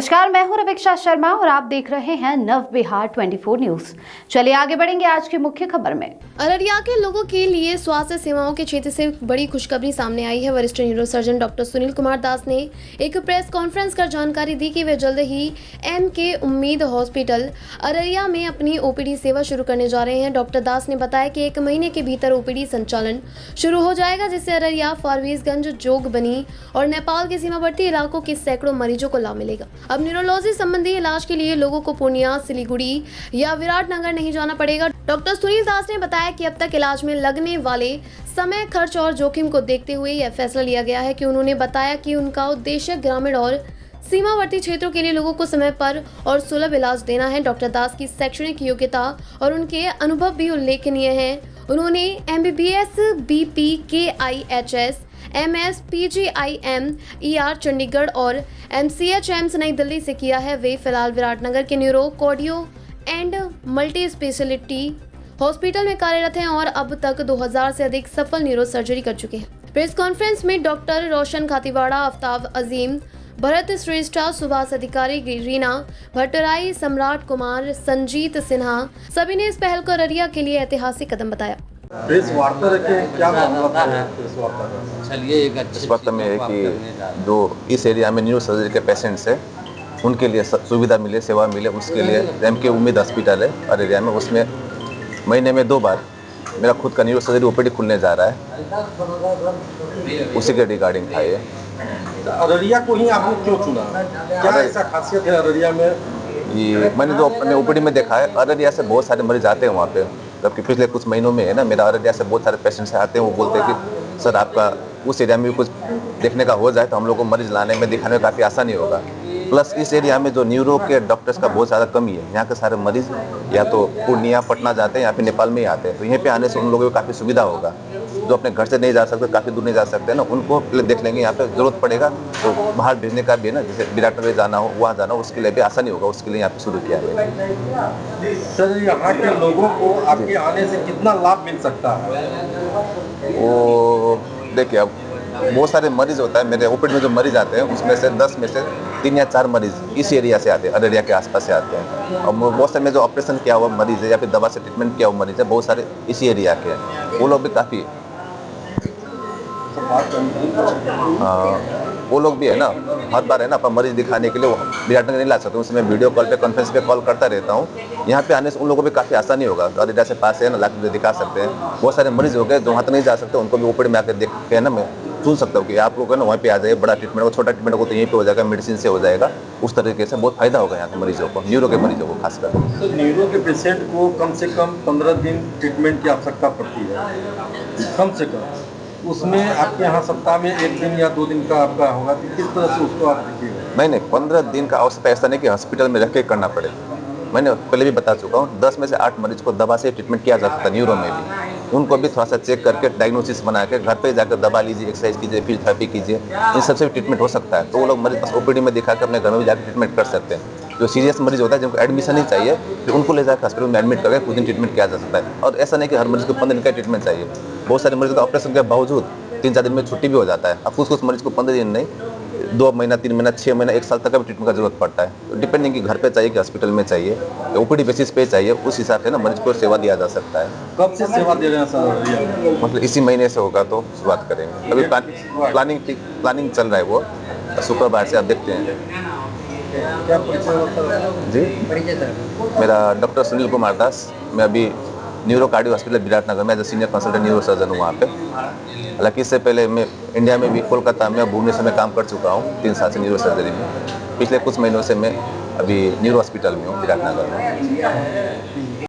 नमस्कार, मैं हूं रवीक्षा शर्मा और आप देख रहे हैं नव बिहार 24 न्यूज। चलिए आगे बढ़ेंगे आज की मुख्य खबर में। अररिया के लोगों के लिए स्वास्थ्य सेवाओं के क्षेत्र से बड़ी खुशखबरी सामने आई है। वरिष्ठ न्यूरोसर्जन डॉक्टर सुनील कुमार दास ने एक प्रेस कॉन्फ्रेंस कर जानकारी दी कि वे जल्द ही एम.के. उम्मीद हॉस्पिटल अररिया में अपनी ओपीडी सेवा शुरू करने जा रहे हैं। डॉक्टर दास ने बताया कि 1 महीने के भीतर ओपीडी संचालन शुरू हो जाएगा, जिससे अररिया, फारबिसगंज, जोगबनी और नेपाल के सीमावर्ती इलाकों के सैकड़ों मरीजों को लाभ मिलेगा। अब न्यूरोलॉजी संबंधी इलाज के लिए लोगों को पूर्णिया, सिलीगुड़ी या विराटनगर नहीं जाना पड़ेगा। डॉक्टर सुनील दास ने बताया कि अब तक इलाज में लगने वाले समय, खर्च और जोखिम को देखते हुए यह फैसला लिया गया है कि उन्होंने बताया कि उनका उद्देश्य ग्रामीण और सीमावर्ती क्षेत्रों के लिए लोगों को समय पर और सुलभ इलाज देना है। डॉक्टर दास की शैक्षणिक योग्यता और उनके अनुभव भी उल्लेखनीय हैं। उन्होंने MBBS, BP, KIHS, MS, PGIM, ER Chandigarh और MCH नई दिल्ली से किया है। वे फिलहाल विराटनगर के neuro, cardio and multi speciality hospital में कार्यरत हैं और अब तक 2000 से अधिक सफल न्यूरो सर्जरी कर चुके हैं। प्रेस कॉन्फ्रेंस में डॉक्टर रोशन खातीवाड़ा, आफ्ताब अजीम, भरत श्रेष्ठा, सुभाष अधिकारी, रीना भट्टराई, सम्राट कुमार, संजीत सिन्हा, सभी ने इस पहल को अररिया के लिए ऐतिहासिक कदम बताया। प्रेस वार्ता रखे, क्या मामला है प्रेस वार्ता का? चलिए एक अच्छे इस वक्त में है कि जो इस एरिया में न्यूरो सर्जरी के पेशेंट्स हैं उनके लिए सुविधा मिले, सेवा मिले, उसके लिए एम.के. उम्मीद हॉस्पिटल है और एरिया में, उसमें महीने में 2 बार मेरा खुद का न्यूरो सर्जरी ओपीडी खुलने जा रहा है। उसी के रिगार्डिंग था ये। तो अररिया को ही आपने क्यों चुना? क्या ऐसा खासियत है अररिया में? ये मैंने जो अपने ओपीडी में देखा है, अररिया से बहुत सारे मरीज आते हैं वहाँ पे, जबकि पिछले कुछ महीनों में है ना, मेरा अररिया से बहुत सारे पेशेंट्स आते हैं। वो बोलते हैं कि सर आपका उस एरिया में भी कुछ देखने का हो जाए तो हम लोग को मरीज लाने में, दिखाने में काफ़ी आसानी होगा। प्लस इस एरिया में जो न्यूरो के डॉक्टर्स का बहुत ज़्यादा कमी है। यहाँ के सारे मरीज या तो पूर्णिया, पटना जाते हैं या फिर नेपाल में ही आते हैं, तो यहीं पे आने से उन लोगों को काफ़ी सुविधा होगा। जो अपने घर से नहीं जा सकते, काफ़ी दूर नहीं जा सकते ना, उनको पहले देख लेंगे। यहाँ पे ज़रूरत पड़ेगा तो बाहर भेजने का भी है ना, जैसे विराटनगर जाना हो, वहाँ जाना हो, उसके लिए भी आसानी होगा। उसके लिए यहाँ पे शुरू किया है। सर, यहाँ के लोगों को आपके आने से कितना लाभ मिल सकता है? वो देखिए, अब बहुत सारे मरीज होता है मेरे ओपीडी में, जो मरीज आते हैं उसमें से 10 में से 3 या 4 मरीज इस एरिया से आते हैं, अररिया के आसपास से आते हैं। और बहुत सारे में जो ऑपरेशन किया हुआ मरीज है या फिर दवा से ट्रीटमेंट किया हुआ मरीज है, बहुत सारे इसी एरिया के हैं। वो लोग भी काफ़ी वो लोग भी है ना, हर बार है ना, अपन मरीज दिखाने के लिए वो विराटनगर नहीं ला सकते, उसमें वीडियो कॉल पे, कॉन्फ्रेंस पे कॉल करता रहता हूँ। यहाँ पे आने से उन लोगों को भी काफ़ी आसानी होगा। तो अररिया से पास है ना, लाके दिखा सकते हैं। बहुत सारे मरीज हो गए जो वहाँ तक नहीं जा सकते, उनको भी ओपीडी में आकर देख के है ना, मैं सुन सकता हूँ कि आप लोग है ना वहाँ पे आ जाइए। बड़ा ट्रीटमेंट हो, छोटा ट्रीटमेंट हो तो यहीं पे हो जाएगा, मेडिसिन से हो जाएगा। उस तरीके से बहुत फायदा होगा यहाँ के मरीजों को, न्यूरो के मरीजों को खासकर। तो न्यूरो के पेशेंट को कम से कम 15 दिन ट्रीटमेंट की आवश्यकता पड़ती है, कम से कम। उसमें आपके यहाँ सप्ताह में 1 दिन या 2 दिन का आपका होगा, तो किस तरह से उसको आप देखिएगा? नहीं, 15 दिन का आवश्यकता ऐसा नहीं कि हॉस्पिटल में रह के करना पड़े। मैंने पहले भी बता चुका हूँ, 10 में से 8 मरीज को दवा से ट्रीटमेंट किया जा सकता है न्यूरो में भी। उनको भी थोड़ा सा चेक करके डायग्नोसिस बना के घर पे जाकर दवा लीजिए, एक्सरसाइज कीजिए, फिजियोथेरेपी कीजिए, इन सबसे भी ट्रीटमेंट हो सकता है। तो वो लोग मरीज बस ओपीडी में दिखाकर अपने घर में भी जाकर ट्रीटमेंट कर सकते हैं। जो सीरियस मरीज होता है, जिनको एडमिशन नहीं चाहिए, फिर उनको ले जाकर हॉस्पिटल में एडमिट करके कुछ दिन ट्रीटमेंट किया जा सकता है। और ऐसा नहीं कि हर मरीज को 15 दिन का ट्रीटमेंट चाहिए। बहुत सारे मरीज का ऑपरेशन के बावजूद 3-4 दिन में छुट्टी भी हो जाता है। अब कुछ मरीज को 15 दिन नहीं, 2 महीना, 3 महीना, 6 महीना, 1 साल तक का भी ट्रीटमेंट का जरूरत पड़ता है। तो डिपेंडिंग कि घर पे चाहिए कि हॉस्पिटल में चाहिए, ओपीडी बेसिस पे चाहिए, उस हिसाब से ना मरीज को सेवा दिया जा सकता है। कब से सेवा दे रहे हैं सर? मतलब इसी महीने से होगा तो शुरुआत करेंगे। अभी प्लानिंग चल रहा है, वो शुक्रवार से आप देखते हैं। क्या परिचय होता है जी? मेरा डॉक्टर सुनील कुमार दास, मैं अभी न्यूरो कार्डियो हॉस्पिटल विराटनगर में as senior consultant neuro surgeon हूँ वहाँ पे। हालांकि इससे पहले मैं इंडिया में भी, कोलकाता में, भुवनेश्वर में काम कर चुका हूँ 3 साल से न्यूरो सर्जरी में। पिछले कुछ महीनों से मैं अभी न्यूरो हॉस्पिटल में हूँ विराटनगर में।